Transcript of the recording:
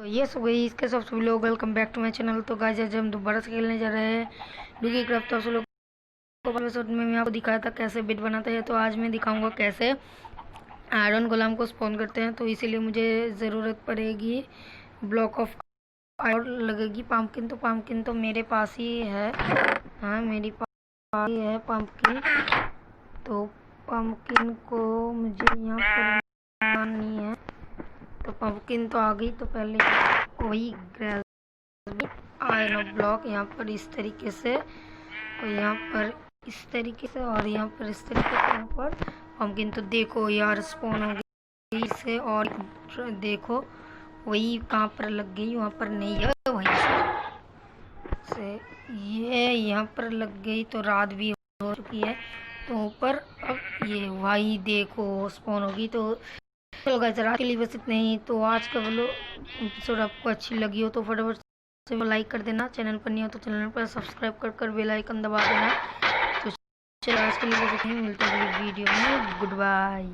ये सब गई इसके सब सभी लोग welcome back to my channel. तो गाइस आज हम दोबारा से खेलने जा रहे हैं डुगी क्राफ्ट। तो सब लोग को एपिसोड में मैं आपको दिखाया था कैसे बिट बनाते हैं, तो आज मैं दिखाऊंगा कैसे आयरन गोलम को स्पॉन करते हैं। तो इसीलिए मुझे ज़रूरत पड़ेगी ब्लॉक ऑफ आयरन लगेगी। पम्पकिन तो मेरे पास ही है। हाँ मेरे पास ही है पम्पकिन। तो पम्पकिन को मुझे यहाँ पर बनानी है। तो पम्पकिन तो आ गई। तो पहले वही आयरन ब्लॉक यहाँ पर इस तरीके से, और यहाँ पर इस तरीके से, और यहाँ पर इस तरीके से। यहाँ पर पम्पकिन तो देखो यार स्पॉन हो गई से, और देखो वही कहाँ पर लग गई, वहाँ पर नहीं है, वहीं से ये यहाँ पर लग गई। तो रात भी हो चुकी है। तो ऊपर अब ये वही देखो स्पॉन होगी। तो चलो गाइस रात के लिए बस इतना ही। तो आज का एपिसोड आपको अच्छी लगी हो तो फटाफट से लाइक कर देना। चैनल पर नहीं हो तो चैनल पर सब्सक्राइब कर बेल आइकन दबा देना। तो चलो आज के लिए बस इतना ही, मिलते हैं अगली वीडियो में। Good bye.